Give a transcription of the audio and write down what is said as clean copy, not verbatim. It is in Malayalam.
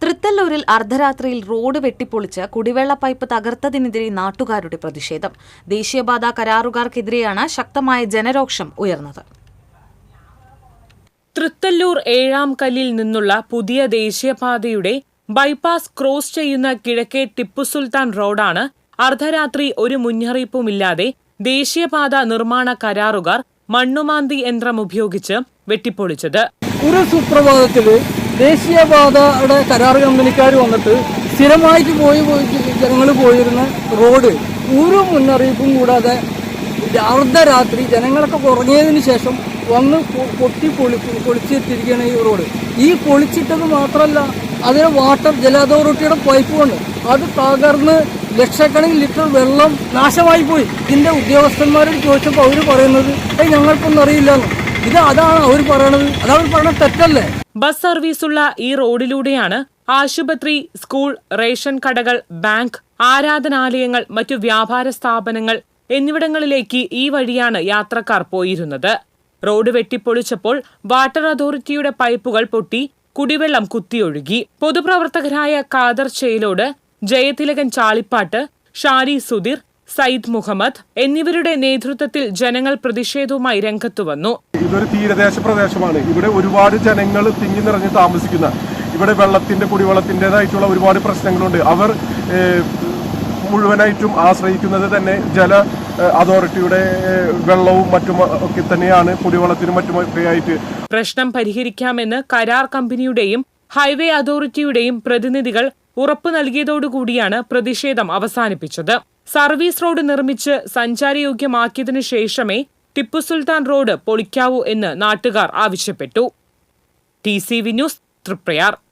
തൃത്തല്ലൂരിൽ അർദ്ധരാത്രിയിൽ റോഡ് വെട്ടിപ്പൊളിച്ച് കുടിവെള്ള പൈപ്പ് തകർത്തതിനെതിരെ നാട്ടുകാരുടെ പ്രതിഷേധം. ദേശീയപാത കരാറുകാർക്കെതിരെയാണ് ശക്തമായ ജനരോഷം ഉയർന്നത്. തൃത്തല്ലൂർ ഏഴാം കല്ലിൽ നിന്നുള്ള പുതിയ ദേശീയപാതയുടെ ബൈപ്പാസ് ക്രോസ് ചെയ്യുന്ന കിഴക്കേ ടിപ്പു സുൽത്താൻ റോഡാണ് അർദ്ധരാത്രി ഒരു മുന്നറിയിപ്പുമില്ലാതെ ദേശീയപാത നിർമ്മാണ കരാറുകാർ മണ്ണുമാന്തി യന്ത്രം ഉപയോഗിച്ച് വെട്ടിപ്പൊളിച്ചത്. ഒരു സുപ്രഭാതത്തില് ദേശീയപാതയുടെ കരാർ കമ്പനിക്കാർ വന്നിട്ട് സ്ഥിരമായിട്ട് ജനങ്ങൾ പോയിരുന്ന റോഡ് ഒരു മുന്നറിയിപ്പും കൂടാതെ അർദ്ധരാത്രി ജനങ്ങളൊക്കെ ഉറങ്ങിയതിന് ശേഷം വന്ന് പൊളിച്ചിട്ടിരിക്കുകയാണ് ഈ റോഡ്. ഈ പൊളിച്ചിട്ടത് മാത്രമല്ല, അതിന് ജല അതോറിറ്റിയുടെ പൈപ്പ് കൊണ്ട് അത് തകർന്ന് ലക്ഷക്കണക്കിന് ലിറ്റർ വെള്ളം നാശമായി പോയി. ഇതിന്റെ ഉദ്യോഗസ്ഥന്മാരോട് ചോദിച്ചപ്പോൾ അവർ പറയുന്നത് ഞങ്ങൾക്കൊന്നും അറിയില്ലെന്ന്. അതാണ് അവർ പറയണത്. അതവർ പറയണത് തെറ്റല്ലേ? ബസ് സർവീസുള്ള ഈ റോഡിലൂടെയാണ് ആശുപത്രി, സ്കൂൾ, റേഷൻ കടകൾ, ബാങ്ക്, ആരാധനാലയങ്ങൾ, മറ്റു വ്യാപാര സ്ഥാപനങ്ങൾ എന്നിവിടങ്ങളിലേക്ക് ഈ വഴിയാണ് യാത്രക്കാർ പോയിരുന്നത്. റോഡ് വെട്ടിപ്പൊളിച്ചപ്പോൾ വാട്ടർ അതോറിറ്റിയുടെ പൈപ്പുകൾ പൊട്ടി കുടിവെള്ളം കുത്തിയൊഴുകി. പൊതുപ്രവർത്തകരായ ഖാദർ ചേലോട്, ജയതിലകൻ ചാളിപ്പാട്ട്, ഷാരി സുധീർ, സയ്യിദ് മുഹമ്മദ് എന്നിവരുടെ നേതൃത്വത്തിൽ ജനങ്ങൾ പ്രതിഷേധവുമായി രംഗത്തു വന്നു. ഇതൊരു തീരദേശ പ്രദേശമാണ്. ഇവിടെ ഒരുപാട് ജനങ്ങൾ തിങ്ങി നിറഞ്ഞ് താമസിക്കുന്ന, ഇവിടെ കുടിവെള്ളത്തിൻ്റെതായിട്ടുള്ള ഒരുപാട് പ്രശ്നങ്ങളുണ്ട്. അവർ മുഴുവനായിട്ടും ആശ്രയിക്കുന്നത് തന്നെ ജല അതോറിറ്റിയുടെ വെള്ളവും മറ്റും ഒക്കെ തന്നെയാണ്, കുടിവെള്ളത്തിനും മറ്റുമൊക്കെയായിട്ട്. പ്രശ്നം പരിഹരിക്കാമെന്ന് കരാർ കമ്പനിയുടെയും ഹൈവേ അതോറിറ്റിയുടെയും പ്രതിനിധികൾ ഉറപ്പു നൽകിയതോടുകൂടിയാണ് പ്രതിഷേധം അവസാനിപ്പിച്ചത്. സർവീസ് റോഡ് നിർമ്മിച്ച് സഞ്ചാരയോഗ്യമാക്കിയതിനു ശേഷമേ ടിപ്പു സുൽത്താൻ റോഡ് പൊളിക്കാവൂ എന്ന് നാട്ടുകാർ ആവശ്യപ്പെട്ടു. TCV news, Triprayar.